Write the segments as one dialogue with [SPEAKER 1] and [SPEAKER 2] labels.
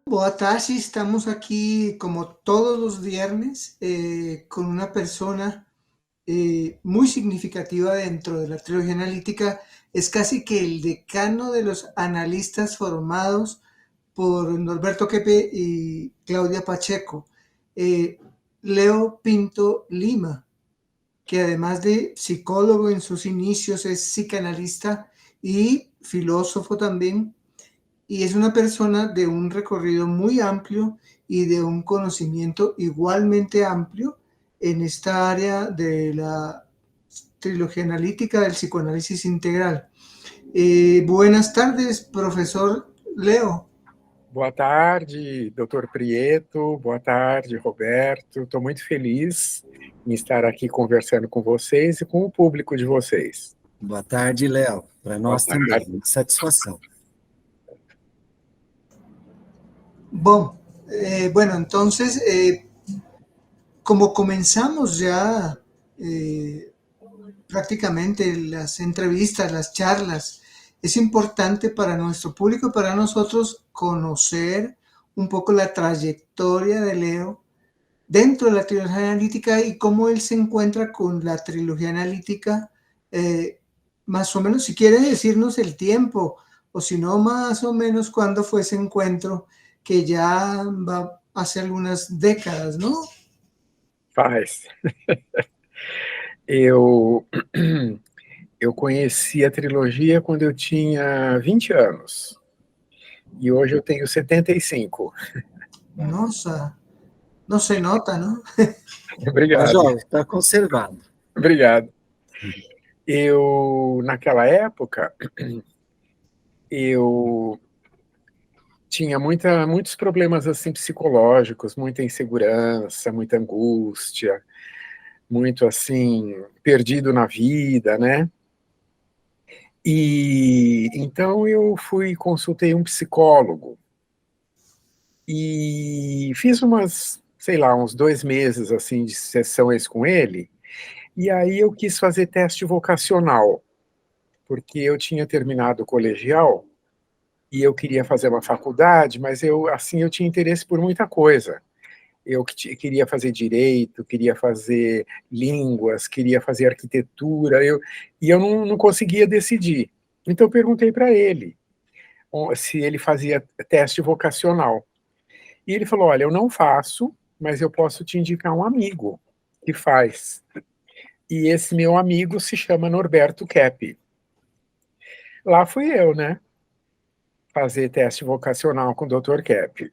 [SPEAKER 1] Boa tarde, estamos aquí como todos los viernes con una persona muy significativa dentro de la trilogía analítica. Es casi que el decano de los analistas formados por Norberto Keppe y Claudia Pacheco. Eh, Leo Pinto Lima, que además de psicólogo en sus inicios es psicanalista y filósofo también, y es una persona de un recorrido muy amplio y de un conocimiento igualmente amplio en esta área de la trilogía analítica del psicoanálisis integral. Buenas tardes, profesor Leo.
[SPEAKER 2] Boa tarde, doutor Prieto. Boa tarde, Roberto. Estou muito feliz em estar aqui conversando com vocês e com o público de vocês.
[SPEAKER 3] Boa tarde, Léo. Para nós também, uma satisfação.
[SPEAKER 1] Bueno, entonces, como comenzamos ya prácticamente las entrevistas, las charlas, es importante para nuestro público, para nosotros, conocer un poco la trayectoria de Leo dentro de la trilogía analítica y cómo él se encuentra con la trilogía analítica, más o menos, si quiere decirnos el tiempo, o si no, más o menos cuándo fue ese encuentro, que ya va hace algunas décadas, ¿no?
[SPEAKER 2] Faz. Eu conheci a trilogia quando eu tinha 20 anos. E hoje eu tenho 75.
[SPEAKER 1] Nossa, não se nota, não?
[SPEAKER 2] Obrigado.
[SPEAKER 3] Tá jovem, está conservado.
[SPEAKER 2] Obrigado. Naquela época, eu tinha muitos problemas assim psicológicos, muita insegurança, muita angústia, muito assim perdido na vida, né? E então eu consultei um psicólogo e fiz uns 2 meses assim de sessões com ele. E aí eu quis fazer teste vocacional, porque eu tinha terminado o colegial e eu queria fazer uma faculdade, mas eu tinha interesse por muita coisa. Eu queria fazer direito, queria fazer línguas, queria fazer arquitetura, e eu não conseguia decidir. Então eu perguntei para ele se ele fazia teste vocacional. E ele falou, olha, eu não faço, mas eu posso te indicar um amigo que faz. E esse meu amigo se chama Norberto Keppe. Lá fui eu, né? Fazer teste vocacional com o Dr. Keppe.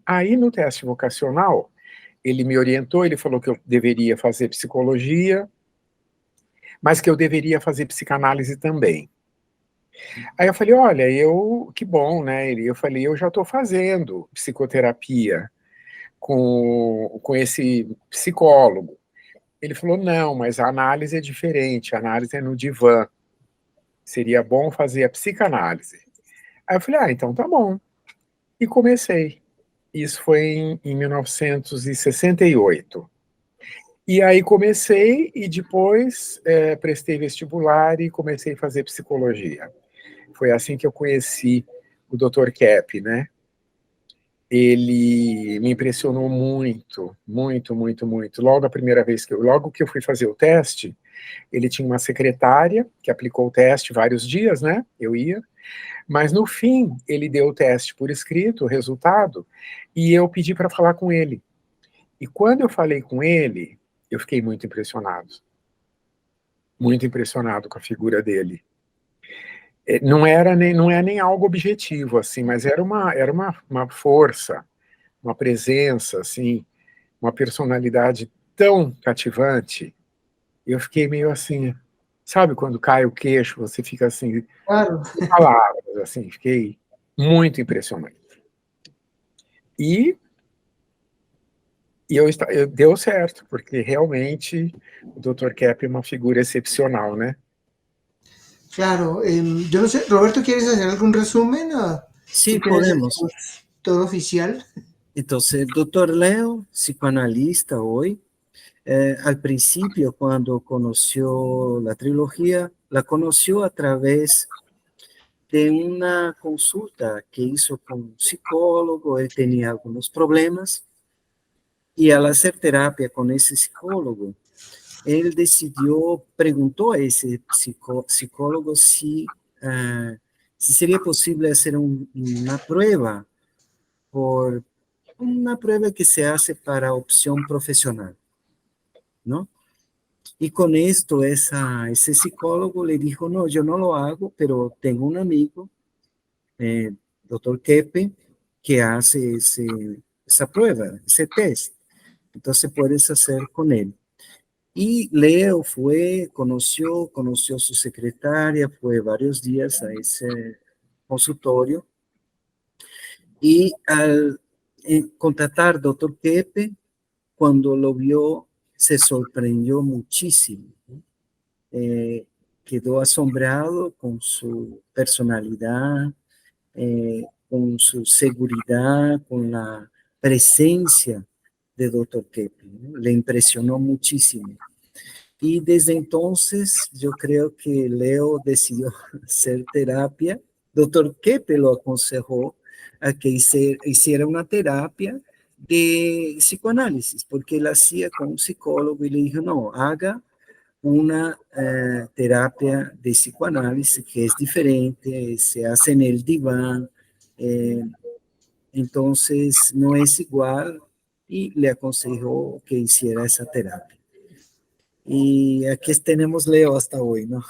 [SPEAKER 2] Aí no teste vocacional, ele me orientou, ele falou que eu deveria fazer psicologia, mas que eu deveria fazer psicanálise também. Aí eu falei, olha, que bom, né? Eu falei, eu já estou fazendo psicoterapia com esse psicólogo. Ele falou, não, mas a análise é diferente, a análise é no divã. Seria bom fazer a psicanálise. Aí eu falei, então tá bom. E comecei. Isso foi em 1968. E aí comecei e depois prestei vestibular e comecei a fazer psicologia. Foi assim que eu conheci o Dr. Keppe, né? Ele me impressionou muito, muito, muito, muito. Logo que eu fui fazer o teste, ele tinha uma secretária que aplicou o teste vários dias, né? Eu ia. Mas no fim, ele deu o teste por escrito, o resultado, e eu pedi para falar com ele. E quando eu falei com ele, eu fiquei muito impressionado com a figura dele. Não é nem algo objetivo, assim, mas era uma força, uma presença, assim, uma personalidade tão cativante. Eu fiquei meio assim, sabe quando cai o queixo, você fica assim,
[SPEAKER 1] Claro.
[SPEAKER 2] sem palavras, assim, fiquei muito impressionado. E deu certo, porque realmente o Dr. Keppe é uma figura excepcional, né?
[SPEAKER 1] Claro, yo no sé, Roberto, ¿quieres hacer algún resumen?
[SPEAKER 3] Sí, podemos.
[SPEAKER 1] Todo oficial.
[SPEAKER 3] Entonces, doctor Leo, psicoanalista hoy, al principio cuando conoció la trilogía, la conoció a través de uma consulta que hizo com um psicólogo, ele tinha alguns problemas, e ao fazer terapia com esse psicólogo, ele decidiu, perguntou a esse psicólogo se seria possível fazer uma prova, por uma prova que se hace para opção profissional, não? Y con esto, ese psicólogo le dijo, no, yo no lo hago, pero tengo un amigo, doctor Kepe, que hace esa prueba, ese test. Entonces puedes hacer con él. Y Leo fue, conoció su secretaria, fue varios días a ese consultorio. Y al contratar al doctor Kepe, cuando lo vio, se sorprendió muchísimo. Quedó asombrado con su personalidad, con su seguridad, con la presencia de Dr. Keppe, ¿no? Le impresionó muchísimo. Y desde entonces yo creo que Leo decidió hacer terapia. Dr. Keppe lo aconsejó a que hiciera una terapia de psicoanálisis, porque él hacía con un psicólogo y le dijo, no, haga una terapia de psicoanálisis que es diferente, se hace en el diván, entonces no es igual, y le aconsejó que hiciera esa terapia. Y aquí tenemos Leo hasta hoy, ¿no?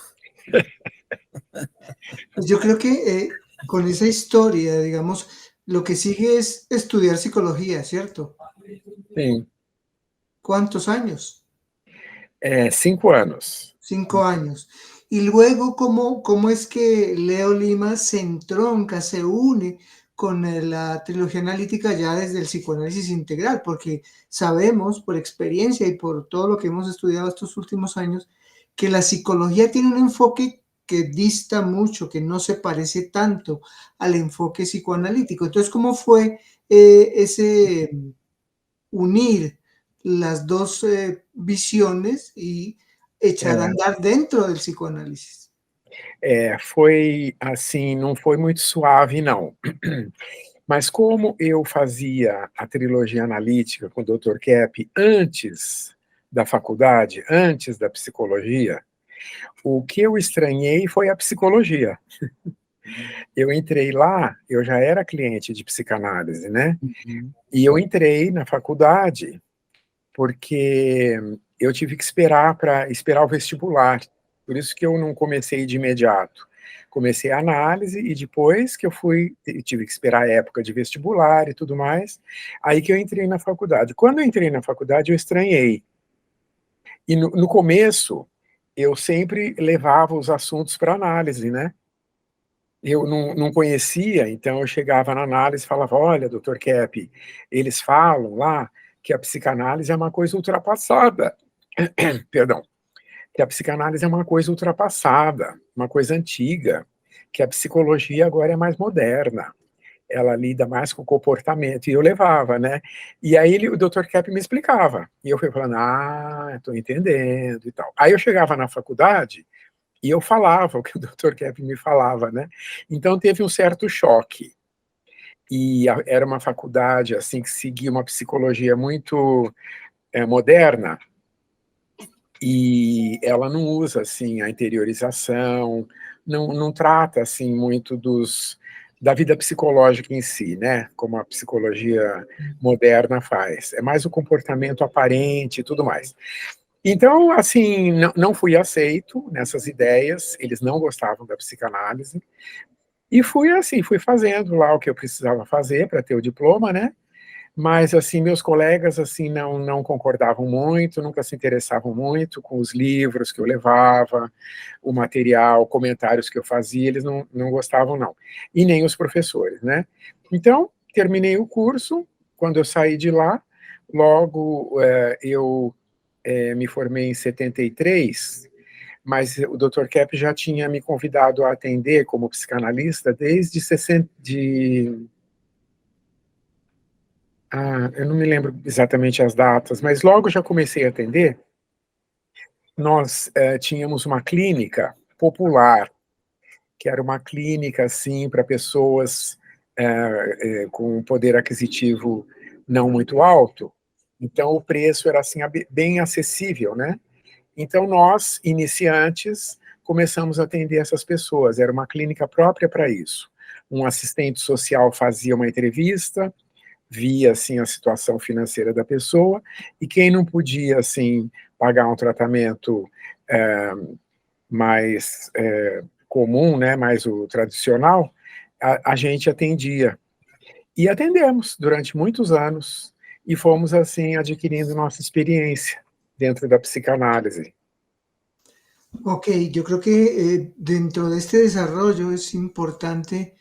[SPEAKER 1] Pues yo creo que con esa historia, digamos, lo que sigue es estudiar psicología, ¿cierto?
[SPEAKER 2] Sim.
[SPEAKER 1] ¿Cuántos años?
[SPEAKER 2] 5 anos.
[SPEAKER 1] 5 años. Y luego, ¿cómo es que Leo Lima se entronca, se une con la trilogía analítica ya desde el psicoanálisis integral? Porque sabemos por experiencia y por todo lo que hemos estudiado estos últimos años, que la psicología tiene un enfoque que dista mucho, que no se parece tanto al enfoque psicoanalítico. Entonces, ¿cómo fue ese unir las dos visiones y echar a andar dentro del psicoanálisis?
[SPEAKER 2] Foi assim, não foi muito suave, não. Mas como eu fazia a trilogia analítica com o Dr. Keppe antes da faculdade, antes da psicologia, o que eu estranhei foi a psicologia. Eu entrei lá, eu já era cliente de psicanálise, né?
[SPEAKER 3] Uhum.
[SPEAKER 2] E eu entrei na faculdade porque eu tive que esperar o vestibular. Por isso que eu não comecei de imediato. Comecei a análise e depois que eu tive que esperar a época de vestibular e tudo mais, aí que eu entrei na faculdade. Quando eu entrei na faculdade, eu estranhei. E no começo, eu sempre levava os assuntos para análise, né? Eu não conhecia, então eu chegava na análise e falava, olha, doutor Keppe, eles falam lá que a psicanálise é uma coisa ultrapassada. Perdão. Que a psicanálise é uma coisa ultrapassada, uma coisa antiga, que a psicologia agora é mais moderna, ela lida mais com o comportamento, e eu levava, né? E aí o Dr. Keppe me explicava, e eu fui falando, estou entendendo e tal. Aí eu chegava na faculdade, e eu falava o que o Dr. Keppe me falava, né? Então teve um certo choque. E era uma faculdade, assim, que seguia uma psicologia muito moderna, e ela não usa, assim, a interiorização, não trata, assim, muito da vida psicológica em si, né, como a psicologia moderna faz. É mais o comportamento aparente e tudo mais. Então, assim, não fui aceito nessas ideias, eles não gostavam da psicanálise, e fui fazendo lá o que eu precisava fazer para ter o diploma, né, mas, assim, meus colegas, assim, não concordavam muito, nunca se interessavam muito com os livros que eu levava, o material, comentários que eu fazia, eles não gostavam, não. E nem os professores, né. Então, terminei o curso, quando eu saí de lá, logo eu me formei em 73, mas o Dr. Keppe já tinha me convidado a atender como psicanalista desde eu não me lembro exatamente as datas, mas logo já comecei a atender. Nós tínhamos uma clínica popular que era uma clínica, assim, para pessoas com um poder aquisitivo não muito alto, então o preço era, assim, bem acessível, né? Então nós, iniciantes, começamos a atender essas pessoas, era uma clínica própria para isso. Um assistente social fazia uma entrevista, via, assim, a situação financeira da pessoa, e quem não podia, assim, pagar um tratamento mais comum, né, mais o tradicional, a gente atendia. E atendemos durante muitos anos, e fomos, assim, adquirindo nossa experiência dentro da psicanálise.
[SPEAKER 1] Ok, yo creo que dentro de este desarrollo es importante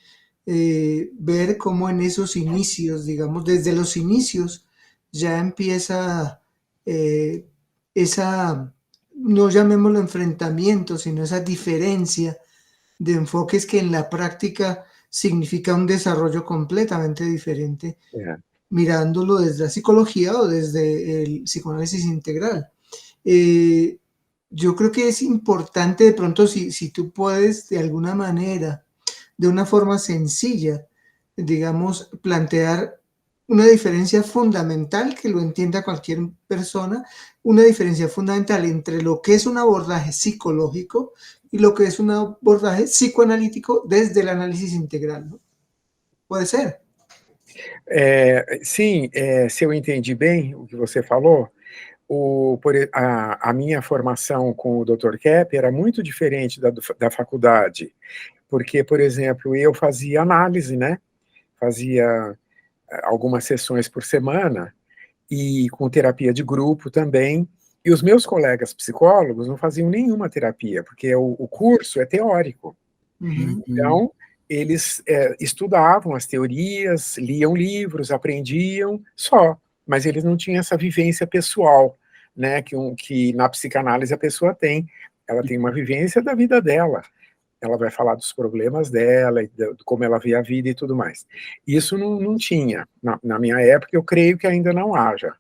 [SPEAKER 1] ver cómo en esos inicios, digamos, desde los inicios, ya empieza esa, no llamémoslo enfrentamiento, sino esa diferencia de enfoques que en la práctica significa un desarrollo completamente diferente,
[SPEAKER 2] É.
[SPEAKER 1] mirándolo desde la psicología o desde el psicoanálisis integral. Eh, yo creo que es importante de pronto si tú puedes de alguna manera, de una forma sencilla, digamos, plantear una diferencia fundamental que lo entienda cualquier persona, una diferencia fundamental entre lo que es un abordaje psicológico y lo que es un abordaje psicoanalítico desde el análisis integral, ¿no? Puede ser.
[SPEAKER 2] Sim, se eu entendi bem o que você falou, a minha formação com o Dr. Kepp era muito diferente da faculdade, porque, por exemplo, eu fazia análise, né, fazia algumas sessões por semana, e com terapia de grupo também, e os meus colegas psicólogos não faziam nenhuma terapia, porque o curso é teórico.
[SPEAKER 1] Ujú.
[SPEAKER 2] Então, eles estudavam as teorias, liam livros, aprendiam, só, mas eles não tinham essa vivência pessoal, né, que na psicanálise a pessoa tem. Ela tem uma vivência da vida dela, ela vai falar dos problemas dela, e de como ela vê a vida e tudo mais. Isso não tinha, na minha época, eu creio que ainda não haja.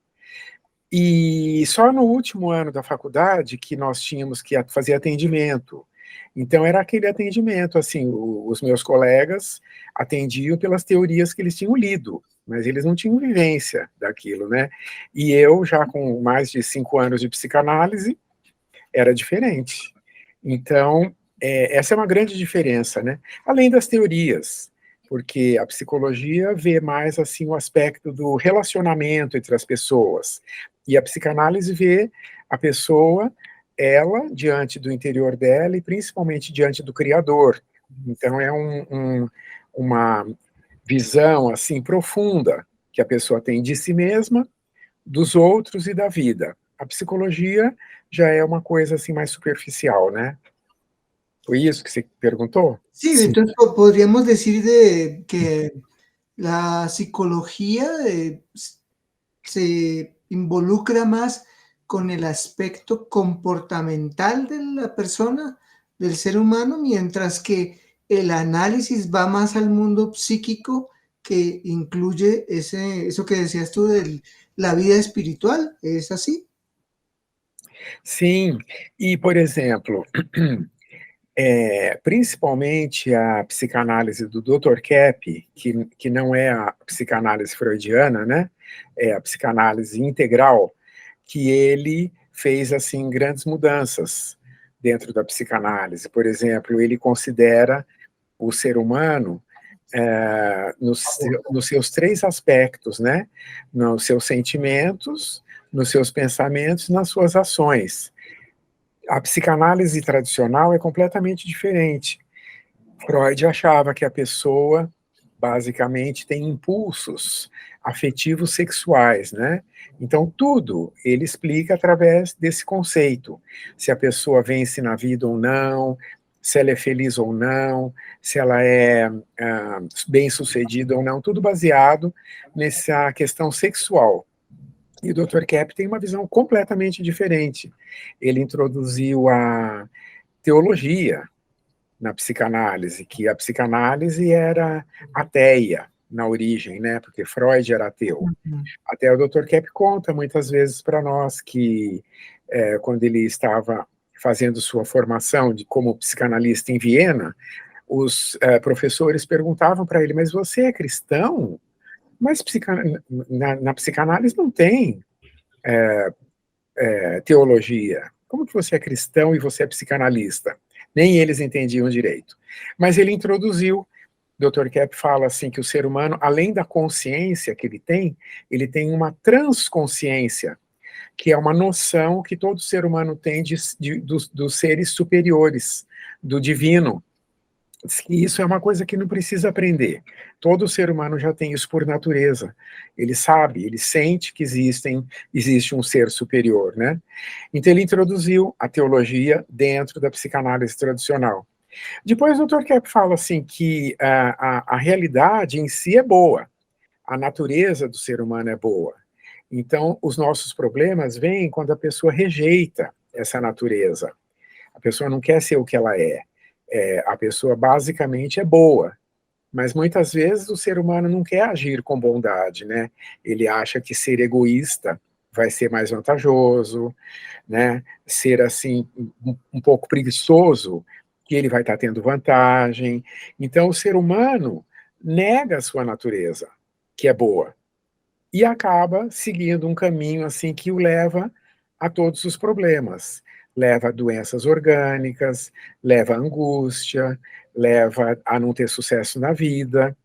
[SPEAKER 2] E só no último ano da faculdade que nós tínhamos que fazer atendimento. Então era aquele atendimento, assim, os meus colegas atendiam pelas teorias que eles tinham lido, mas eles não tinham vivência daquilo, né? E eu, já com mais de 5 anos de psicanálise, era diferente. Então, essa é uma grande diferença, né? Além das teorias, porque a psicologia vê mais, assim, o aspecto do relacionamento entre as pessoas, e a psicanálise vê a pessoa, ela, diante do interior dela, e principalmente diante do Criador. Então é uma visão, assim, profunda, que a pessoa tem de si mesma, dos outros e da vida. A psicologia já é uma coisa, assim, mais superficial, né? Foi isso que você perguntou?
[SPEAKER 1] Sí,
[SPEAKER 3] Sim.
[SPEAKER 1] entonces podríamos decir de que la psicología se involucra más con el aspecto comportamental de la persona, del ser humano, mientras que el análisis va más al mundo psíquico que incluye eso que decías tú de la vida espiritual. ¿Es así?
[SPEAKER 2] Sim, e, por exemplo, principalmente a psicanálise do Dr. Kepp, que não é a psicanálise freudiana, né, é a psicanálise integral, que ele fez, assim, grandes mudanças dentro da psicanálise. Por exemplo, ele considera o ser humano nos seus 3 aspectos, né, nos seus sentimentos, nos seus pensamentos, nas suas ações. A psicanálise tradicional é completamente diferente. Freud achava que a pessoa, basicamente, tem impulsos afetivos sexuais, né? Então, tudo ele explica através desse conceito. Se a pessoa vence na vida ou não, se ela é feliz ou não, se ela é bem-sucedida ou não, tudo baseado nessa questão sexual. E o Dr. Kepp tem uma visão completamente diferente. Ele introduziu a teologia na psicanálise, que a psicanálise era ateia na origem, né? Porque Freud era ateu. Até o Dr. Kepp conta muitas vezes para nós que quando ele estava fazendo sua formação como psicanalista em Viena, os professores perguntavam para ele, mas você é cristão? Mas na psicanálise não tem teologia. Como que você é cristão e você é psicanalista? Nem eles entendiam direito. Mas ele introduziu, Dr. Kepp fala assim, que o ser humano, além da consciência que ele tem uma transconsciência, que é uma noção que todo ser humano tem dos seres superiores, do divino. E isso é uma coisa que não precisa aprender. Todo ser humano já tem isso por natureza. Ele sabe, ele sente que existe um ser superior, né? Então ele introduziu a teologia dentro da psicanálise tradicional. Depois o Dr. Kepp fala assim que a realidade em si é boa, a natureza do ser humano é boa. Então os nossos problemas vêm quando a pessoa rejeita essa natureza. A pessoa não quer ser o que ela é. A pessoa basicamente é boa, mas muitas vezes o ser humano não quer agir com bondade, né? Ele acha que ser egoísta vai ser mais vantajoso, né? Ser assim um pouco preguiçoso, que ele vai estar tendo vantagem. Então o ser humano nega a sua natureza, que é boa, e acaba seguindo um caminho assim que o leva a todos os problemas. Leva a doenças orgânicas, leva a angústia, leva a não ter sucesso na vida,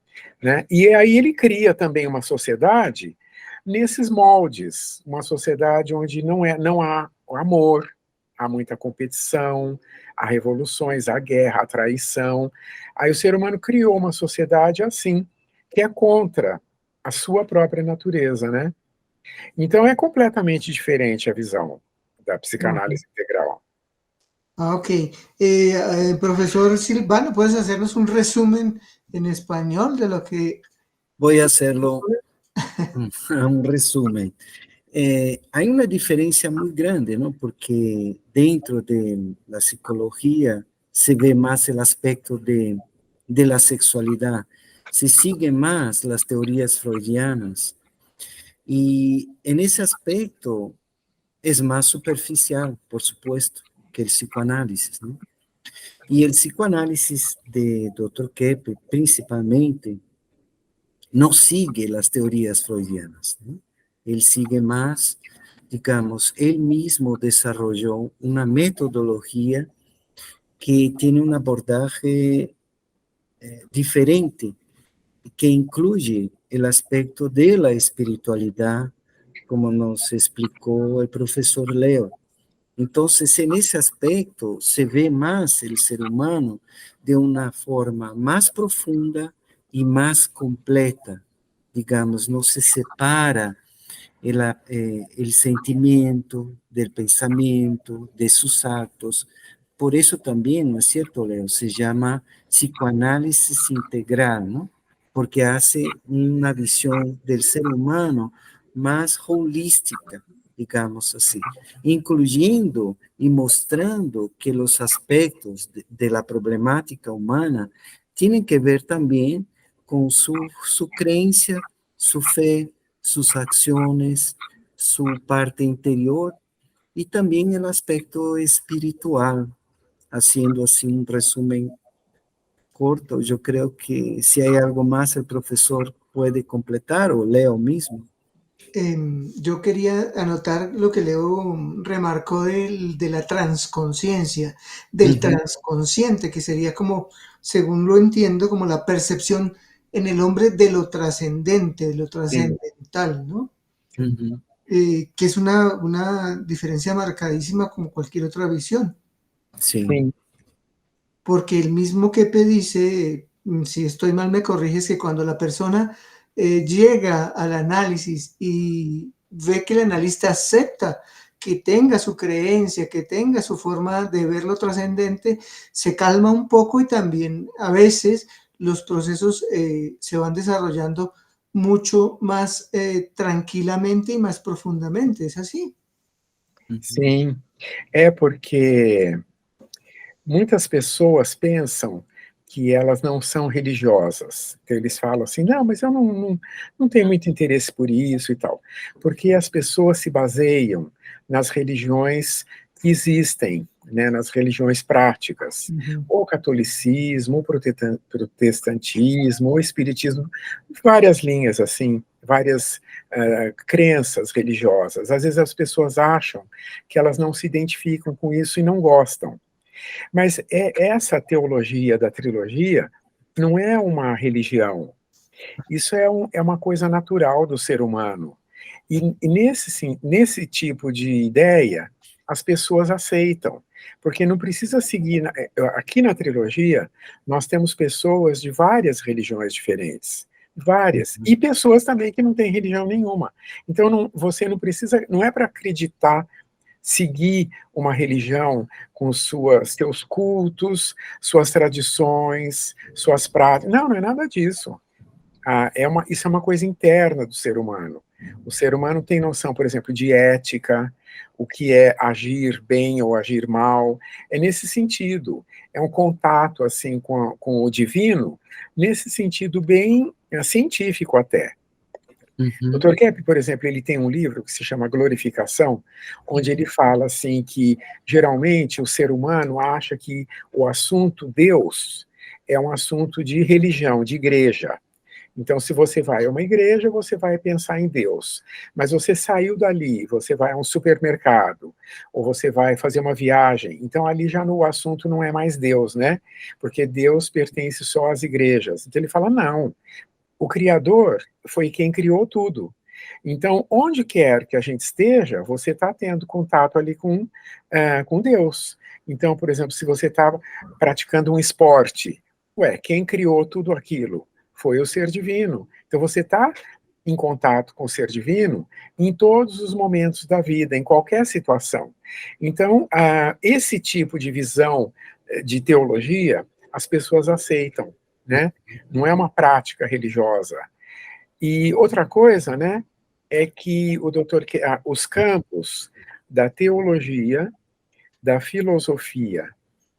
[SPEAKER 2] né? E aí ele cria também uma sociedade nesses moldes, uma sociedade onde não há amor, há muita competição, há revoluções, há guerra, há traição. Aí o ser humano criou uma sociedade assim, que é contra a sua própria natureza, né? Então é completamente diferente a visão da psicanálise integral.
[SPEAKER 1] Ok. Profesor Silvano, ¿puedes hacernos un resumen en español de lo que...
[SPEAKER 3] Voy a hacerlo un resumen. Hay una diferencia muy grande, ¿no? Porque dentro de la psicología se ve más el aspecto de la sexualidad, se sigue más las teorías freudianas y en ese aspecto es más superficial, por supuesto, que el psicoanálisis, ¿no? Y el psicoanálisis de Dr. Keppe, principalmente, no sigue las teorías freudianas, ¿no? Él sigue más, digamos, él mismo desarrolló una metodología que tiene un abordaje diferente, que incluye el aspecto de la espiritualidad, como nos explicó el profesor Leo. Entonces, en ese aspecto se ve más el ser humano de una forma más profunda y más completa. Digamos, no se separa el sentimiento del pensamiento, de sus actos. Por eso también, ¿no es cierto, Leo? Se llama psicoanálisis integral, ¿no? Porque hace una visión del ser humano más holística, digamos así, incluyendo y mostrando que los aspectos de la problemática humana tienen que ver también con su creencia, su fe, sus acciones, su parte interior y también el aspecto espiritual. Haciendo así un resumen corto, yo creo que si hay algo más el profesor puede completar o Leo mismo.
[SPEAKER 1] Yo quería anotar lo que Leo remarcó de la transconsciencia, del transconsciente, que sería como, según lo entiendo, como la percepción en el hombre de lo trascendente, de lo trascendental, ¿no? Que es una diferencia marcadísima como cualquier otra visión.
[SPEAKER 3] Sí.
[SPEAKER 1] Porque el mismo Keppe dice, si estoy mal me corriges, que cuando la persona llega al análisis y ve que el analista acepta que tenga su creencia, que tenga su forma de ver lo trascendente, se calma un poco y también a veces los procesos se van desarrollando mucho más tranquilamente y más profundamente. ¿Es así?
[SPEAKER 2] Sim, porque muitas pessoas pensam que elas não são religiosas. Então eles falam assim, não, mas eu não tenho muito interesse por isso e tal. Porque as pessoas se baseiam nas religiões que existem, né, nas religiões práticas, ou catolicismo, ou protestantismo, ou espiritismo, várias linhas, assim, várias crenças religiosas. Às vezes as pessoas acham que elas não se identificam com isso e não gostam. Mas essa teologia da trilogia não é uma religião. Isso é uma coisa natural do ser humano. E nesse tipo de ideia, as pessoas aceitam, porque não precisa seguir. Aqui na trilogia, nós temos pessoas de várias religiões diferentes, várias, e pessoas também que não têm religião nenhuma. Então, você não precisa, não é para acreditar, seguir uma religião com seus cultos, suas tradições, suas práticas. Não, não é nada disso. Isso é uma coisa interna do ser humano. O ser humano tem noção, por exemplo, de ética, o que é agir bem ou agir mal. É nesse sentido. É um contato assim com o divino, nesse sentido bem científico até. Dr. Kepp, por exemplo, ele tem um livro que se chama Glorificação, onde ele fala assim que geralmente o ser humano acha que o assunto Deus é um assunto de religião, de igreja. Então, se você vai a uma igreja, você vai pensar em Deus. Mas você saiu dali, você vai a um supermercado, ou você vai fazer uma viagem. Então, ali já no assunto não é mais Deus, né? Porque Deus pertence só às igrejas. Então, ele fala, não, o Criador foi quem criou tudo. Então, onde quer que a gente esteja, você está tendo contato ali com Deus. Então, por exemplo, se você está praticando um esporte, quem criou tudo aquilo? Foi o ser divino. Então você está em contato com o ser divino em todos os momentos da vida, em qualquer situação. Então, esse tipo de visão de teologia, as pessoas aceitam, né? Não é uma prática religiosa. E outra coisa, né, é que os campos da teologia, da filosofia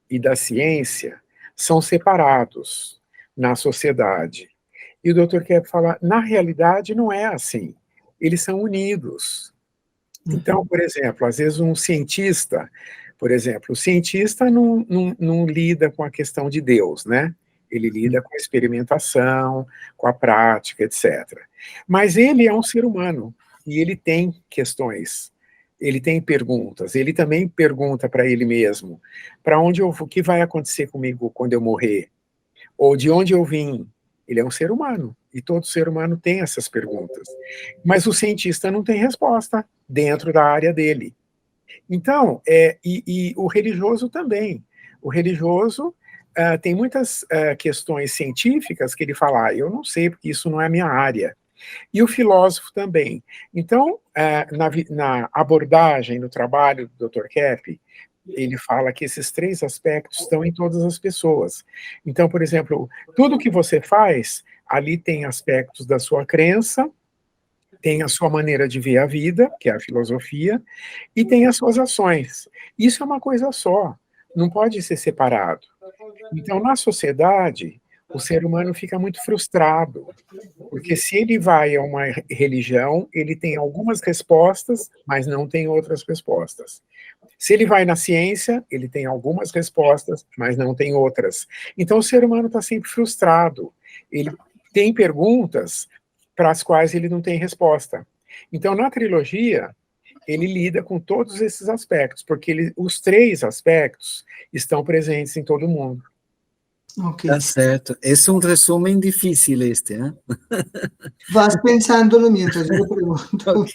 [SPEAKER 2] e da ciência são separados na sociedade. E o Dr. Kepp fala, na realidade não é assim, eles são unidos. Então, por exemplo, às vezes um cientista, por exemplo, o cientista não lida com a questão de Deus, né? Ele lida com a experimentação, com a prática, etc. Mas ele é um ser humano, e ele tem questões, ele tem perguntas, ele também pergunta para ele mesmo, o que vai acontecer comigo quando eu morrer? Ou de onde eu vim? Ele é um ser humano, e todo ser humano tem essas perguntas. Mas o cientista não tem resposta dentro da área dele. Então, e o religioso também. O religioso tem muitas questões científicas que ele fala, eu não sei, porque isso não é a minha área. E o filósofo também. Então, na abordagem, no trabalho do Dr. Kepp, ele fala que esses três aspectos estão em todas as pessoas. Então, por exemplo, tudo que você faz, ali tem aspectos da sua crença, tem a sua maneira de ver a vida, que é a filosofia, e tem as suas ações. Isso é uma coisa só, não pode ser separado. Então, na sociedade, o ser humano fica muito frustrado, porque se ele vai a uma religião, ele tem algumas respostas, mas não tem outras respostas. Se ele vai na ciência, ele tem algumas respostas, mas não tem outras. Então, o ser humano está sempre frustrado. Ele tem perguntas para as quais ele não tem resposta. Então, na trilogia, ele lida com todos esses aspectos, porque os três aspectos estão presentes em todo mundo.
[SPEAKER 1] Ok.
[SPEAKER 3] Tá certo. Esse é um resumen difícil este, né?
[SPEAKER 1] Vas pensándolo mientras yo le pregunto.
[SPEAKER 3] Ok.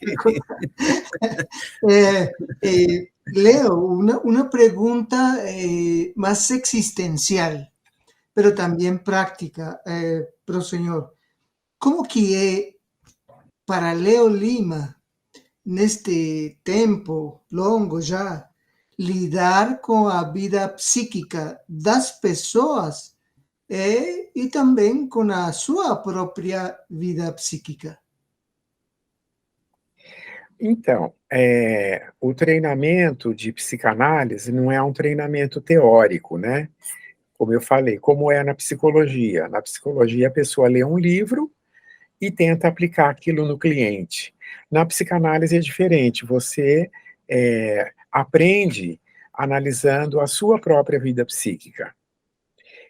[SPEAKER 1] Leo, una pregunta más existencial, pero también práctica, pro señor. Como que é para Leo Lima, neste tempo longo já, lidar com a vida psíquica das pessoas e também com a sua própria vida psíquica?
[SPEAKER 2] Então, o treinamento de psicanálise não é um treinamento teórico, né? Como eu falei, como é na psicologia. Na psicologia, a pessoa lê um livro e tenta aplicar aquilo no cliente. Na psicanálise é diferente, você aprende analisando a sua própria vida psíquica.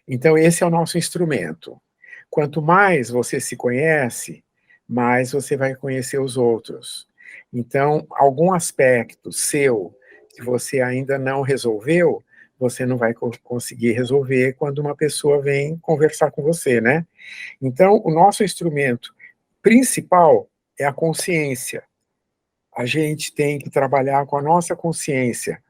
[SPEAKER 2] Então, esse é o nosso instrumento. Quanto mais você se conhece, mais você vai conhecer os outros. Então, algum aspecto seu que você ainda não resolveu, você não vai conseguir resolver quando uma pessoa vem conversar com você, né? Então, o nosso instrumento principal é a consciência. A gente tem que trabalhar com a nossa consciência.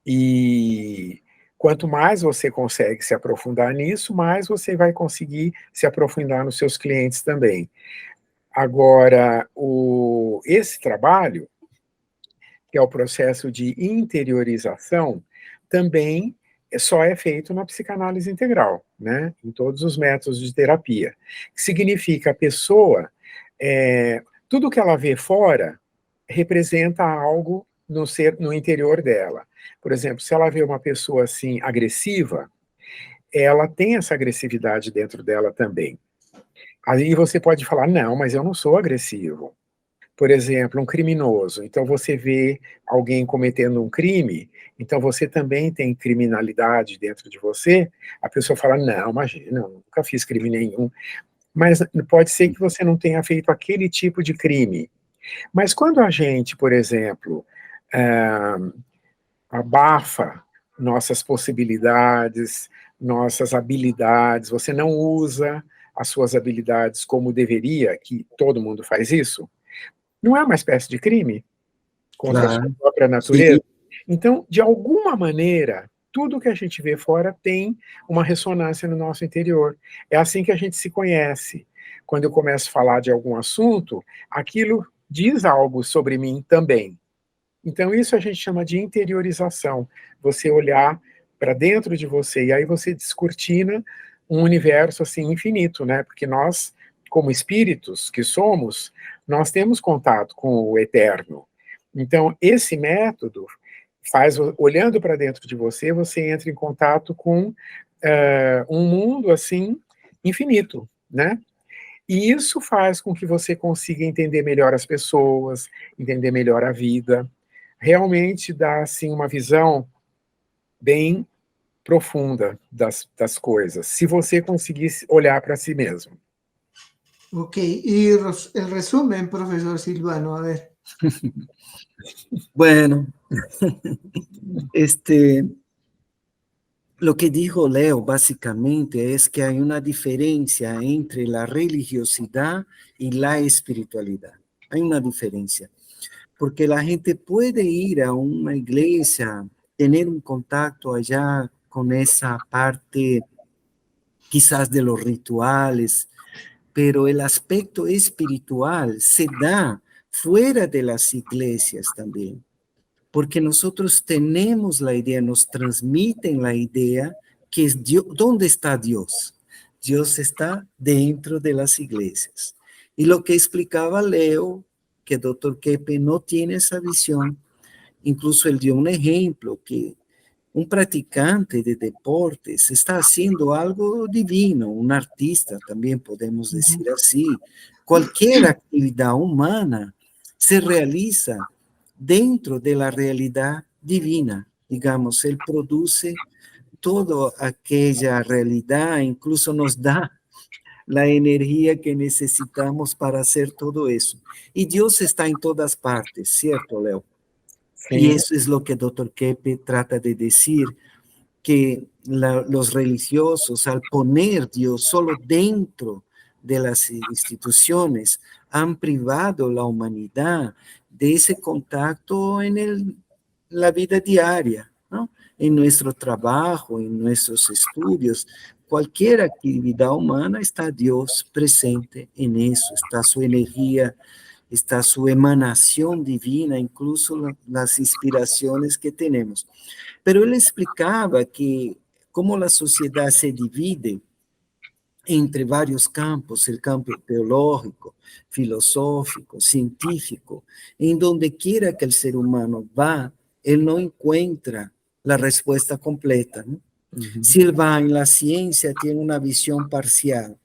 [SPEAKER 2] E quanto mais você consegue se aprofundar nisso, mais você vai conseguir se aprofundar nos seus clientes também. Agora, esse trabalho, que é o processo de interiorização, também só é feito na psicanálise integral, né? Em todos os métodos de terapia. Que significa a pessoa, tudo que ela vê fora representa algo no interior dela. Por exemplo, se ela vê uma pessoa assim agressiva, ela tem essa agressividade dentro dela também. Aí você pode falar, não, mas eu não sou agressivo. Por exemplo, um criminoso. Então você vê alguém cometendo um crime, então você também tem criminalidade dentro de você. A pessoa fala, não, imagina, eu nunca fiz crime nenhum. Mas pode ser que você não tenha feito aquele tipo de crime. Mas quando a gente, por exemplo, abafa nossas possibilidades, nossas habilidades, você não usa as suas habilidades como deveria, que todo mundo faz isso, não é uma espécie de crime contra a sua própria natureza? Então, de alguma maneira, tudo que a gente vê fora tem uma ressonância no nosso interior. É assim que a gente se conhece. Quando eu começo a falar de algum assunto, aquilo diz algo sobre mim também. Então, isso a gente chama de interiorização. Você olhar para dentro de você, e aí você descortina um universo assim infinito, né? Porque nós, como espíritos que somos, nós temos contato com o eterno. Então, esse método faz, olhando para dentro de você, você entra em contato com um mundo assim infinito, né? E isso faz com que você consiga entender melhor as pessoas, entender melhor a vida. Realmente dá assim uma visão bem profunda das coisas, se você conseguir olhar para si mesmo.
[SPEAKER 1] Ok, y el resumen, profesor Silvano, a ver.
[SPEAKER 3] Bueno, lo que dijo Leo básicamente es que hay una diferencia entre la religiosidad y la espiritualidad. Hay una diferencia, porque la gente puede ir a una iglesia, tener un contacto allá con esa parte quizás de los rituales, pero el aspecto espiritual se da fuera de las iglesias también, porque nosotros tenemos la idea, nos transmiten la idea que es Dios. ¿Dónde está Dios? Dios está dentro de las iglesias. Y lo que explicaba Leo, que Dr. Keppe no tiene esa visión, incluso él dio un ejemplo que un practicante de deportes está haciendo algo divino, un artista también podemos decir así. Cualquier actividad humana se realiza dentro de la realidad divina. Digamos, él produce toda aquella realidad, incluso nos da la energía que necesitamos para hacer todo eso. Y Dios está en todas partes, ¿cierto, Leo?
[SPEAKER 2] Sim.
[SPEAKER 3] Y eso es lo que Dr. Keppe trata de decir, que los religiosos, al poner Dios solo dentro de las instituciones, han privado la humanidad de ese contacto en la vida diaria, ¿no? En nuestro trabajo, en nuestros estudios, cualquier actividad humana está Dios presente en eso, está su energía, está su emanación divina, incluso las inspiraciones que tenemos. Pero él explicaba que cómo la sociedad se divide entre varios campos, el campo teológico, filosófico, científico, en donde quiera que el ser humano va, él no encuentra la respuesta completa, ¿no? Si él va en la ciencia, tiene una visión parcial.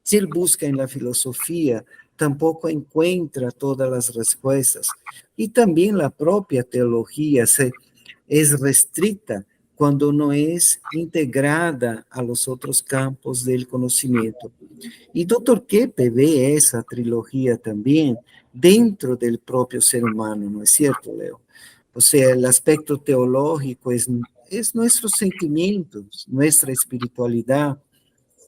[SPEAKER 3] Si él busca en la filosofía, tampoco encuentra todas las respuestas. Y también la propia teología es restrita cuando no es integrada a los otros campos del conocimiento. Y Dr. Keppe ve esa trilogía también dentro del propio ser humano, ¿no es cierto, Leo? O sea, el aspecto teológico es nuestros sentimientos, nuestra espiritualidad.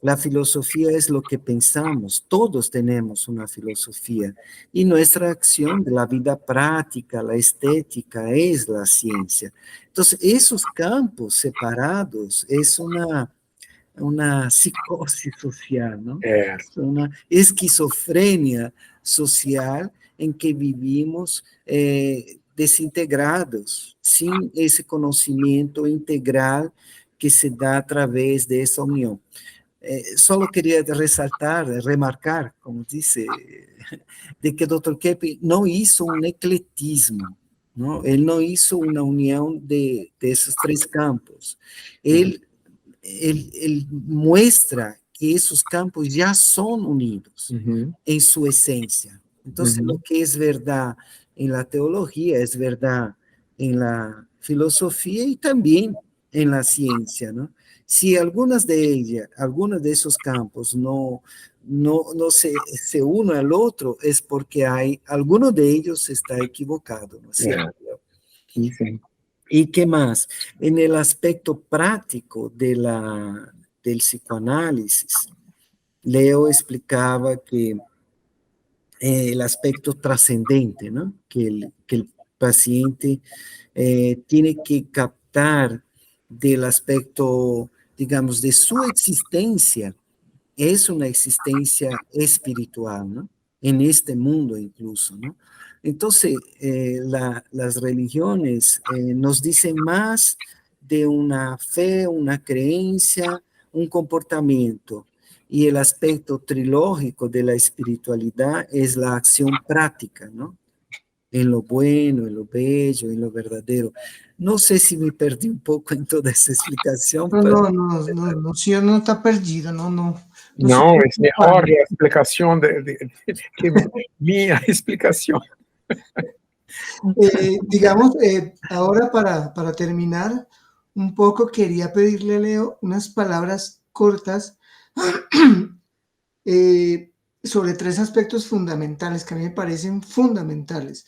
[SPEAKER 3] La filosofía es lo que pensamos, todos tenemos una filosofía, y nuestra acción de la vida práctica, la estética, es la ciencia. Entonces, esos campos separados es una psicosis social, ¿no?
[SPEAKER 2] É,
[SPEAKER 3] Es una esquizofrenia social en que vivimos desintegrados, sin ese conocimiento integral que se da a través de esa unión. Solo quería resaltar, remarcar, como dice, de que Dr. Keppe no hizo un eclectismo, ¿no? Él no hizo una unión de esos tres campos. Él muestra que esos campos ya son unidos en su esencia. Entonces, lo que es verdad en la teología es verdad en la filosofía y también en la ciencia, ¿no? Si algunos de esos campos no se unen al otro, es porque alguno de ellos está equivocado, ¿no es cierto?
[SPEAKER 2] sim.
[SPEAKER 3] ¿Y qué más? En el aspecto práctico del psicoanálisis, Leo explicaba que el aspecto trascendente, ¿no? Que el paciente tiene que captar del aspecto, digamos, de su existencia, es una existencia espiritual, ¿no? En este mundo incluso, ¿no? Entonces, las religiones nos dicen más de una fe, una creencia, un comportamiento. Y el aspecto trilógico de la espiritualidad es la acción práctica, ¿no? En lo bueno, en lo bello, en lo verdadero. No sé si me perdí un poco en toda esa explicación,
[SPEAKER 1] No,
[SPEAKER 3] pero...
[SPEAKER 1] no, no, no, no, o senhor não está perdido, não, não, não se
[SPEAKER 2] Não, é melhor
[SPEAKER 1] preocupe.
[SPEAKER 2] a explicação que minha explicação.
[SPEAKER 1] Digamos, ahora para terminar, un poco quería pedirle a Leo unas palabras cortas sobre tres aspectos fundamentales que a mí me parecen fundamentales.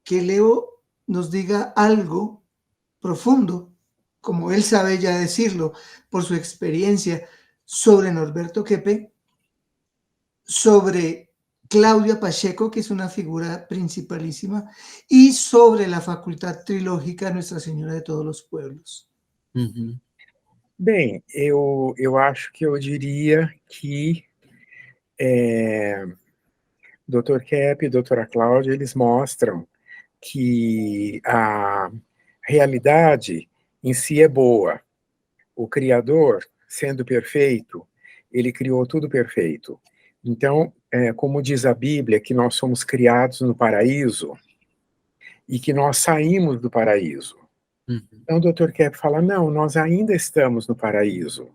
[SPEAKER 1] Que Leo nos diga algo profundo, como él sabe ya decirlo, por su experiencia, sobre Norberto Keppe, sobre Claudia Pacheco, que es una figura principalísima, y sobre la facultad trilógica Nuestra Señora de Todos los Pueblos.
[SPEAKER 2] Bem, eu acho que eu diria que Dr. Keppe e doutora Cláudia, eles mostram que a realidade em si é boa. O Criador, sendo perfeito, ele criou tudo perfeito. Então, como diz a Bíblia, que nós somos criados no paraíso e que nós saímos do paraíso. Então, o Dr. Keppe fala, não, nós ainda estamos no paraíso.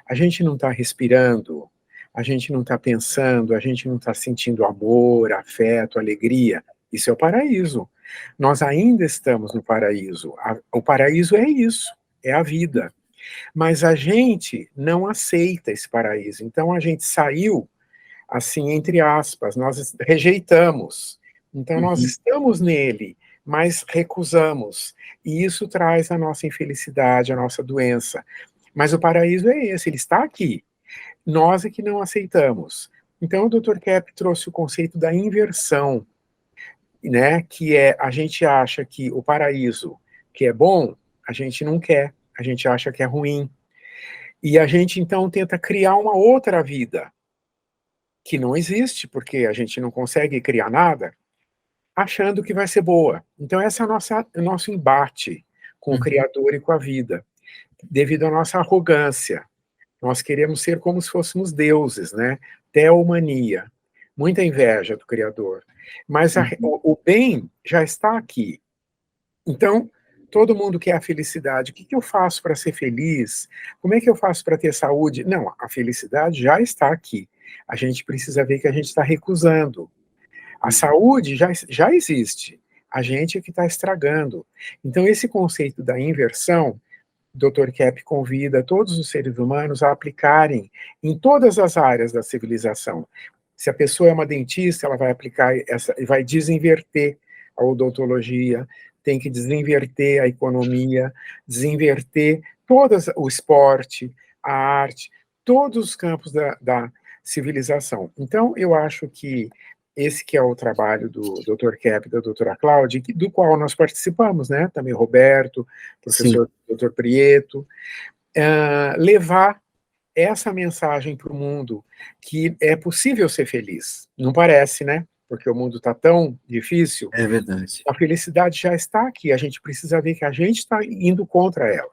[SPEAKER 2] A gente não está respirando, a gente não está pensando, a gente não está sentindo amor, afeto, alegria. Isso é o paraíso. Nós ainda estamos no paraíso. O paraíso é isso, é a vida. Mas a gente não aceita esse paraíso. Então, a gente saiu, assim, entre aspas, nós rejeitamos. Então, nós estamos nele, mas recusamos. E isso traz a nossa infelicidade, a nossa doença. Mas o paraíso é esse, ele está aqui. Nós é que não aceitamos. Então, o Dr. Keppe trouxe o conceito da inversão, né, que é, a gente acha que o paraíso, que é bom, a gente não quer, a gente acha que é ruim. E a gente, então, tenta criar uma outra vida, que não existe, porque a gente não consegue criar nada, achando que vai ser boa. Então, esse é o nosso embate com o Criador e com a vida, devido à nossa arrogância. Nós queremos ser como se fôssemos deuses, né? Teomania. Muita inveja do Criador. Mas o bem já está aqui. Então, todo mundo quer a felicidade. O que eu faço para ser feliz? Como é que eu faço para ter saúde? Não, a felicidade já está aqui. A gente precisa ver que a gente está recusando. A saúde já existe. A gente é que está estragando. Então, esse conceito da inversão, Dr. Kepp convida todos os seres humanos a aplicarem em todas as áreas da civilização. Se a pessoa é uma dentista, ela vai aplicar essa, vai desinverter a odontologia, tem que desinverter a economia, desinverter todo o esporte, a arte, todos os campos da civilização. Então, eu acho que esse que é o trabalho do Dr. Kepp e da doutora Cláudia, do qual nós participamos, né? Também Roberto, professor Dr. Prieto, levar essa mensagem para o mundo, que é possível ser feliz. Não parece, né? Porque o mundo está tão difícil.
[SPEAKER 3] É verdade.
[SPEAKER 2] A felicidade já está aqui, a gente precisa ver que a gente está indo contra ela.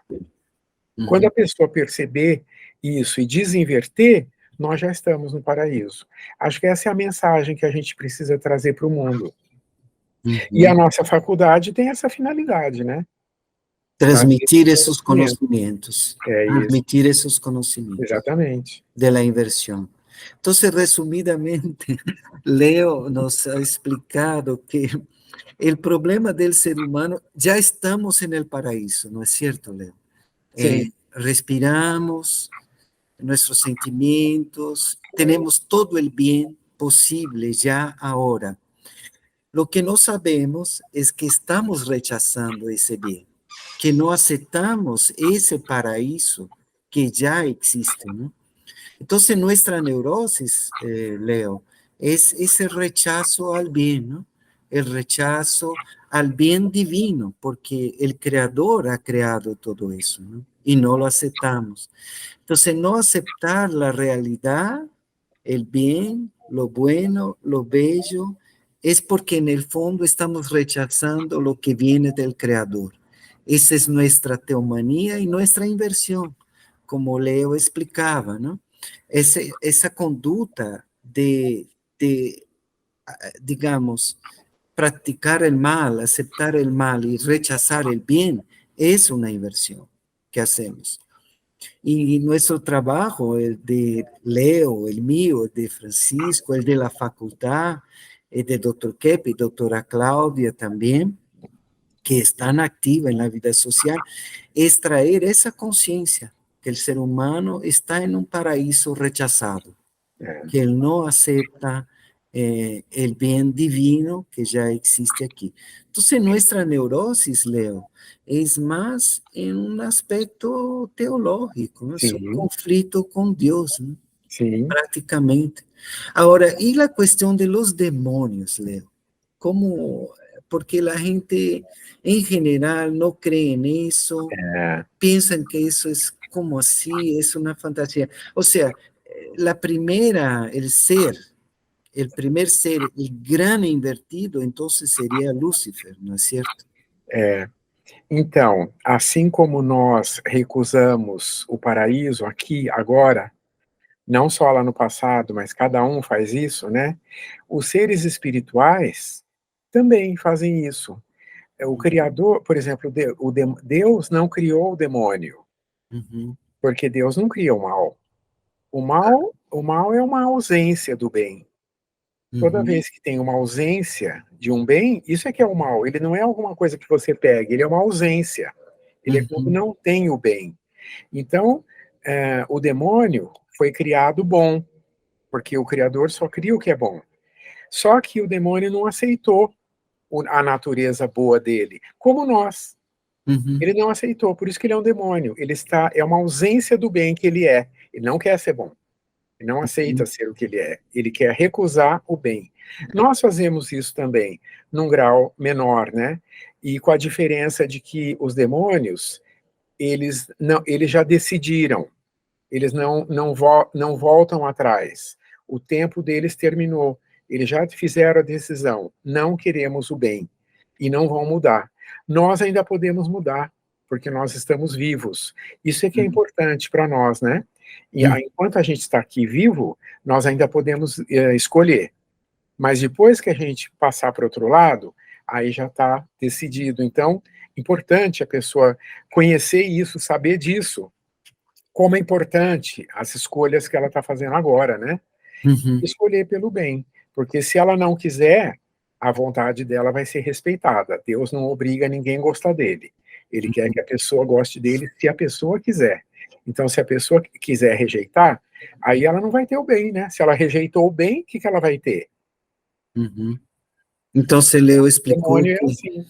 [SPEAKER 2] Quando a pessoa perceber isso e desinverter, nós já estamos no paraíso. Acho que essa é a mensagem que a gente precisa trazer para o mundo. E a nossa faculdade tem essa finalidade, né?
[SPEAKER 3] Transmitir esses conhecimentos.
[SPEAKER 2] Transmitir
[SPEAKER 3] esses conhecimentos.
[SPEAKER 2] Exatamente.
[SPEAKER 3] Da inversión. Entonces, resumidamente, Leo nos ha explicado que el problema del ser humano, ya estamos en el paraíso, ¿no es cierto, Leo?
[SPEAKER 2] Sí.
[SPEAKER 3] Respiramos nuestros sentimientos, tenemos todo el bien posible ya ahora. Lo que no sabemos es que estamos rechazando ese bien, que no aceptamos ese paraíso que ya existe, ¿no? Entonces, nuestra neurosis, Leo, es ese rechazo al bien, ¿no? El rechazo al bien divino, porque el Creador ha creado todo eso, ¿no? Y no lo aceptamos. Entonces, no aceptar la realidad, el bien, lo bueno, lo bello, es porque en el fondo estamos rechazando lo que viene del Creador. Esa es nuestra teomanía y nuestra inversión, como Leo explicaba, ¿no? Esa conducta de, digamos, practicar el mal, aceptar el mal y rechazar el bien, es una inversión que hacemos. Y nuestro trabajo, el de Leo, el mío, el de Francisco, el de la facultad, el de Dr. Kepp y doctora Claudia también, que están activa en la vida social, es traer esa conciencia que el ser humano está en un paraíso rechazado, que él no acepta el bien divino que ya existe aquí. Entonces, nuestra neurosis, Leo, es más en un aspecto teológico, ¿no? Es un conflicto con Dios, ¿no? Prácticamente. Ahora, y la cuestión de los demonios, Leo, ¿cómo? Porque la gente en general no cree en eso, piensan que eso es como así, es una fantasía. O sea, el primer ser, el gran invertido, entonces seria Lúcifer, não é certo?
[SPEAKER 2] Então, assim como nós recusamos o paraíso aqui, agora, não só lá no passado, mas cada um faz isso, né? Os seres espirituais também fazem isso. O Criador, por exemplo, Deus não criou o demônio, porque Deus não cria o mal. O mal é uma ausência do bem. Toda vez que tem uma ausência de um bem, isso é que é o mal. Ele não é alguma coisa que você pega, ele é uma ausência. Ele é quando não tem o bem. Então, o demônio foi criado bom, porque o Criador só cria o que é bom. Só que o demônio não aceitou a natureza boa dele, como nós. Ele não aceitou, por isso que ele é um demônio. É uma ausência do bem que ele é. Ele não quer ser bom. Ele não aceita ser o que ele é. Ele quer recusar o bem. Nós fazemos isso também, num grau menor, né? E com a diferença de que os demônios, eles já decidiram. Eles não voltam atrás. O tempo deles terminou. Eles já fizeram a decisão. Não queremos o bem. E não vão mudar. Nós ainda podemos mudar, porque nós estamos vivos. Isso é que é importante para nós, né? E enquanto a gente está aqui vivo, nós ainda podemos escolher. Mas depois que a gente passar para o outro lado, aí já está decidido. Então, importante a pessoa conhecer isso, saber disso. Como é importante as escolhas que ela está fazendo agora, né? Escolher pelo bem. Porque se ela não quiser, a vontade dela vai ser respeitada. Deus não obriga ninguém a gostar dele. Ele quer que a pessoa goste dele se a pessoa quiser. Então, se a pessoa quiser rejeitar, aí ela não vai ter o bem, né? Se ela rejeitou o bem, o que ela vai ter?
[SPEAKER 3] Uhum. Entonces Leo
[SPEAKER 2] O
[SPEAKER 3] explicó
[SPEAKER 2] demônio é assim.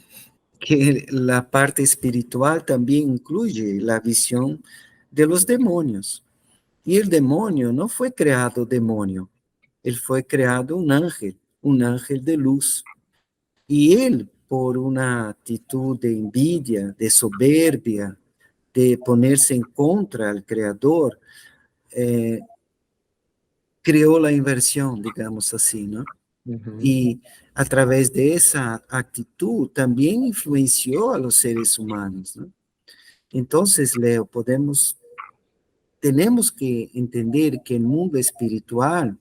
[SPEAKER 3] que la parte espiritual también incluye la visión de los demonios. Y el demonio no fue creado demonio, él fue creado un ángel de luz. Y él, por una actitud de envidia, de soberbia, de ponerse en contra al creador, creó la inversión, digamos así, ¿no?
[SPEAKER 2] Uhum.
[SPEAKER 3] Y a través de esa actitud también influenció a los seres humanos, ¿no? Entonces, Leo, tenemos que entender que el mundo espiritual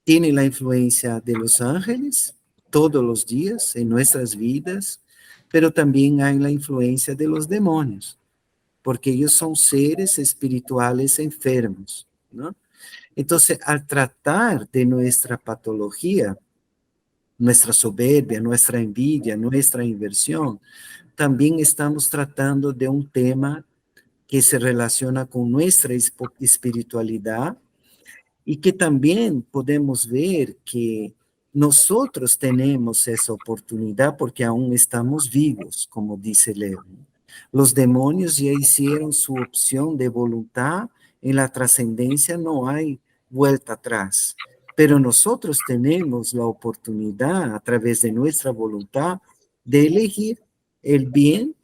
[SPEAKER 3] tiene la influencia de los ángeles todos los días en nuestras vidas, pero también hay la influencia de los demonios, porque ellos son seres espirituales enfermos, ¿no? Entonces, al tratar de nuestra patología, nuestra soberbia, nuestra envidia, nuestra inversión, también estamos tratando de un tema que se relaciona con nuestra espiritualidad y que también podemos ver que nosotros tenemos esa oportunidad porque aún estamos vivos, como dice Leo. Los demonios ya hicieron su opción de voluntad, en la trascendencia no hay vuelta atrás, pero nosotros tenemos la oportunidad a través de nuestra voluntad de elegir el bien,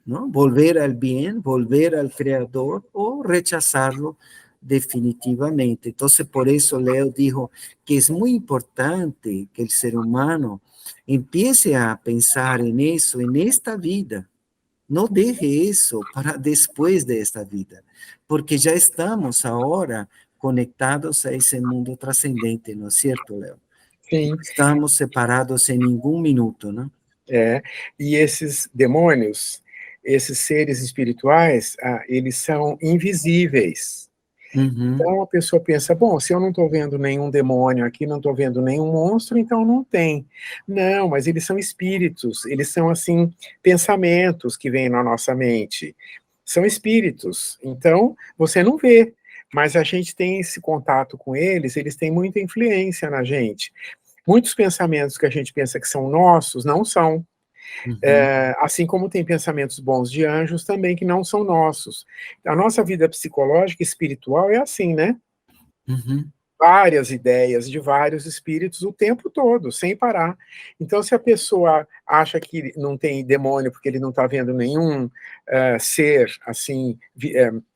[SPEAKER 3] ¿no? Volver al bien, volver al Creador o rechazarlo definitivamente. Entonces, por eso Leo dijo que es muy importante que el ser humano empiece a pensar en eso, en esta vida. No deje eso para después de esta vida, porque ya estamos ahora conectados a ese mundo trascendente, ¿no es cierto, Leo? No
[SPEAKER 2] Sim,
[SPEAKER 3] estamos separados en ningún minuto, ¿no?
[SPEAKER 2] é. E esses demônios, esses seres espirituais, eles são invisíveis.
[SPEAKER 3] Uhum,
[SPEAKER 2] Então a pessoa pensa, bom, se eu não estou vendo nenhum demônio aqui, não estou vendo nenhum monstro, então não tem. Não, mas eles são espíritos, eles são assim pensamentos que vêm na nossa mente. São espíritos. Então você não vê, mas a gente tem esse contato com eles têm muita influência na gente. Muitos pensamentos que a gente pensa que são nossos não são.
[SPEAKER 3] uhum,
[SPEAKER 2] Assim como tem pensamentos bons de anjos também que não são nossos. A nossa vida psicológica e espiritual é assim, né?
[SPEAKER 3] uhum,
[SPEAKER 2] Várias ideias de vários espíritos o tempo todo, sem parar. Então, se a pessoa acha que não tem demônio porque ele não está vendo nenhum ser assim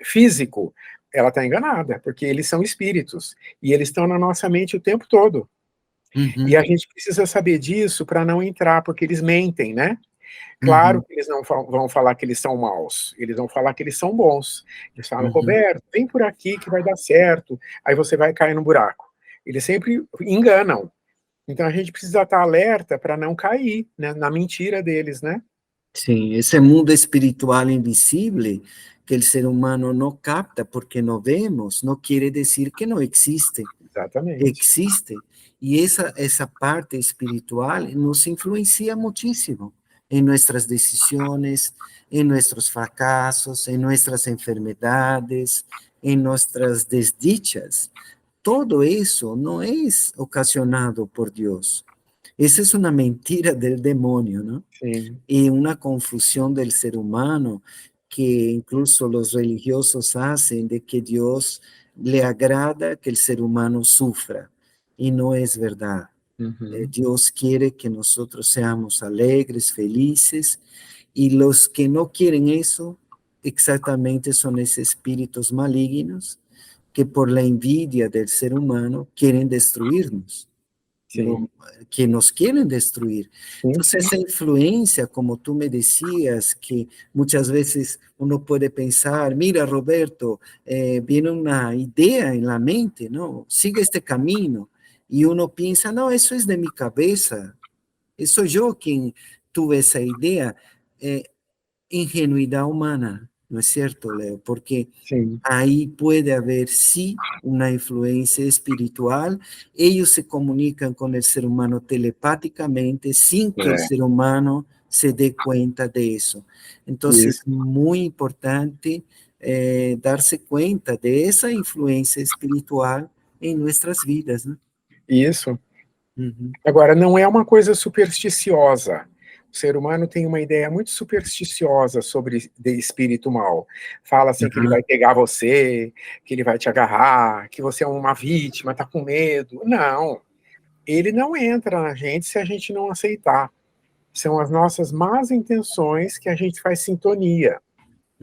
[SPEAKER 2] físico, ela está enganada, porque eles são espíritos e eles estão na nossa mente o tempo todo. E
[SPEAKER 3] uhum,
[SPEAKER 2] a gente precisa saber disso para não entrar, porque eles mentem, né? Claro
[SPEAKER 3] uhum,
[SPEAKER 2] que eles não vão falar que eles são maus, eles vão falar que eles são bons. Eles falam,
[SPEAKER 3] uhum.
[SPEAKER 2] Roberto, vem por aqui que vai dar certo, aí você vai cair no buraco. Eles sempre enganam. Então a gente precisa estar alerta para não cair, né, na mentira deles, né?
[SPEAKER 3] Sí, ese mundo espiritual invisible que el ser humano no capta porque no vemos, no quiere decir que no existe.
[SPEAKER 2] Exatamente.
[SPEAKER 3] Existe. Y esa parte espiritual nos influencia muchísimo en nuestras decisiones, en nuestros fracasos, en nuestras enfermedades, en nuestras desdichas. Todo eso no es ocasionado por Dios. Esa es una mentira del demonio, ¿no?
[SPEAKER 2] Sim,
[SPEAKER 3] Y una confusión del ser humano que incluso los religiosos hacen de que Dios le agrada que el ser humano sufra. Y no es verdad.
[SPEAKER 2] uhum,
[SPEAKER 3] Dios quiere que nosotros seamos alegres, felices, y los que no quieren eso exactamente son esos espíritus malignos que por la envidia del ser humano quieren destruirnos,
[SPEAKER 2] sim,
[SPEAKER 3] que nos quieren destruir.
[SPEAKER 2] sim,
[SPEAKER 3] Entonces,
[SPEAKER 2] sim,
[SPEAKER 3] esa influencia, como tú me decías, que muchas veces uno puede pensar, mira, Roberto, viene una idea en la mente, ¿no? Sigue este camino. Y uno piensa, no, eso es de mi cabeza, soy yo quien tuve esa idea. Ingenuidad humana, ¿no es cierto, Leo? Porque
[SPEAKER 2] Sim.
[SPEAKER 3] ahí puede haber, sí, una influencia espiritual. Ellos se comunican con el ser humano telepáticamente sin que el
[SPEAKER 2] É,
[SPEAKER 3] ser humano se dé cuenta de eso. Entonces,
[SPEAKER 2] isso.
[SPEAKER 3] muy importante darse cuenta de esa influencia espiritual en nuestras vidas, ¿no?
[SPEAKER 2] Isso.
[SPEAKER 3] Ujú.
[SPEAKER 2] Agora, não é uma coisa supersticiosa. O ser humano tem uma ideia muito supersticiosa sobre de espírito mal. Fala assim que ele vai
[SPEAKER 3] Ajá.
[SPEAKER 2] pegar você, que ele vai te agarrar, que você é uma vítima, tá com medo. Não, ele não entra na gente se a gente não aceitar. São as nossas más intenções que a gente faz sintonia.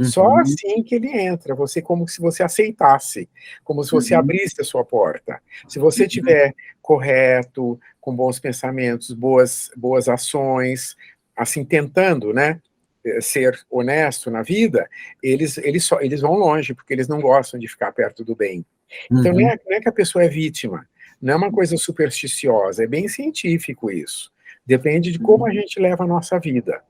[SPEAKER 2] Só
[SPEAKER 3] Ujú.
[SPEAKER 2] assim que ele entra, você como se você aceitasse, como se você
[SPEAKER 3] Ujú.
[SPEAKER 2] abrisse a sua porta. Se você tiver correto, com bons pensamentos, boas ações, assim, tentando, né, ser honesto na vida, eles vão longe, porque eles não gostam de ficar perto do bem. Então
[SPEAKER 3] Ujú.
[SPEAKER 2] não é que a pessoa é vítima, não é uma coisa supersticiosa, é bem científico isso. Depende de como a gente leva a nossa vida.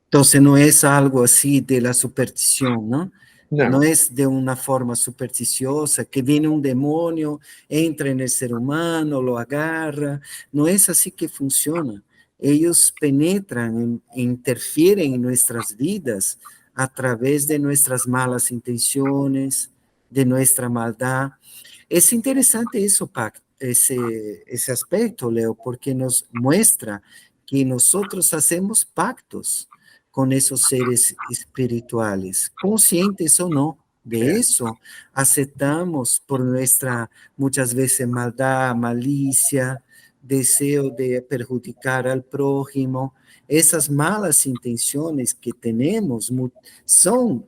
[SPEAKER 3] Entonces no es algo así de la superstición, ¿no? No
[SPEAKER 2] Não,
[SPEAKER 3] es de una forma supersticiosa, que viene un demonio, entra en el ser humano, lo agarra. No es así que funciona. Ellos penetran, interfieren en nuestras vidas a través de nuestras malas intenciones, de nuestra maldad. Es interesante eso, ese aspecto, Leo, porque nos muestra que nosotros hacemos pactos con esos seres espirituales, conscientes o no de
[SPEAKER 2] é.
[SPEAKER 3] eso, aceptamos por nuestra muchas veces maldad, malicia, deseo de perjudicar al prójimo. Esas malas intenciones que tenemos son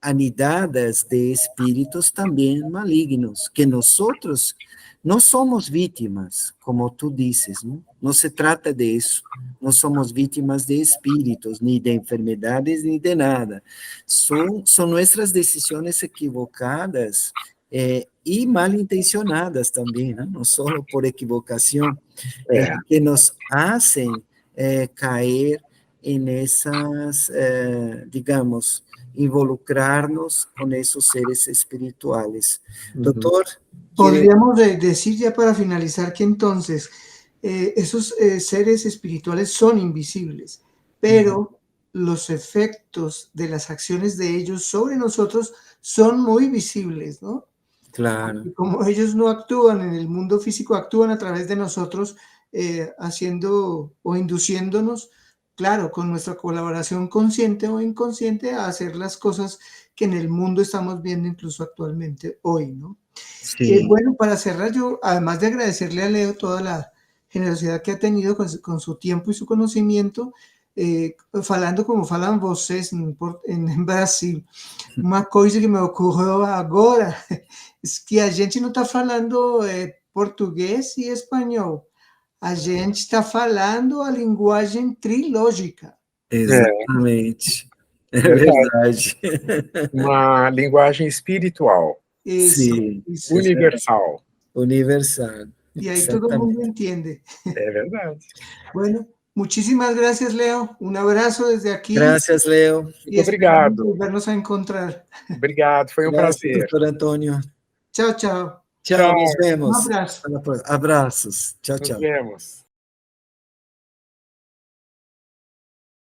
[SPEAKER 3] anidadas de espíritus también malignos, que nosotros no somos víctimas, como tú dices, ¿no? No se trata de eso. No somos víctimas de espíritus, ni de enfermedades, ni de nada. Son nuestras decisiones equivocadas y malintencionadas también, ¿no? No solo por equivocación,
[SPEAKER 2] É.
[SPEAKER 3] que nos hacen caer en esas, digamos, involucrarnos con esos seres espirituales.
[SPEAKER 2] Uhum.
[SPEAKER 3] Doctor, ¿quiere?
[SPEAKER 1] Podríamos decir ya para finalizar que entonces esos seres espirituales son invisibles, pero los efectos de las acciones de ellos sobre nosotros son muy visibles, ¿no?
[SPEAKER 3] Claro.
[SPEAKER 1] Y como ellos no actúan en el mundo físico, actúan a través de nosotros, haciendo o induciéndonos, claro, con nuestra colaboración consciente o inconsciente, a hacer las cosas que en el mundo estamos viendo incluso actualmente hoy, ¿no?
[SPEAKER 3] Sí.
[SPEAKER 1] Bueno, para cerrar, yo, además de agradecerle a Leo toda la generosidad que ha tenido con su tiempo y su conocimiento, falando como falam vocês em Brasil, uma coisa que me ocorreu agora é que a gente não está falando português e espanhol, a gente está falando a linguagem trilógica.
[SPEAKER 2] É,
[SPEAKER 3] Exatamente. É
[SPEAKER 2] verdade.
[SPEAKER 3] verdade.
[SPEAKER 2] Uma linguagem espiritual,
[SPEAKER 1] Isso,
[SPEAKER 3] Sim,
[SPEAKER 1] isso.
[SPEAKER 2] universal.
[SPEAKER 3] universal.
[SPEAKER 1] E aí todo mundo
[SPEAKER 3] Exactamente.
[SPEAKER 1] entende.
[SPEAKER 2] É verdade.
[SPEAKER 1] Bueno, muchísimas gracias, Leo. Un abrazo desde aquí
[SPEAKER 3] Gracias, Leo.
[SPEAKER 1] y
[SPEAKER 2] Muito
[SPEAKER 1] esperamos
[SPEAKER 2] obrigado.
[SPEAKER 1] volvernos a encontrar.
[SPEAKER 2] Obrigado, foi um
[SPEAKER 3] Gracias,
[SPEAKER 2] prazer.
[SPEAKER 3] doctor Antonio.
[SPEAKER 1] Chao, chao.
[SPEAKER 3] Chao, nos
[SPEAKER 2] Tchau,
[SPEAKER 1] Un
[SPEAKER 3] vemos.
[SPEAKER 1] abrazo.
[SPEAKER 3] Hasta la próxima. Abrazos. Chao,
[SPEAKER 2] nos
[SPEAKER 3] chao.
[SPEAKER 2] vemos.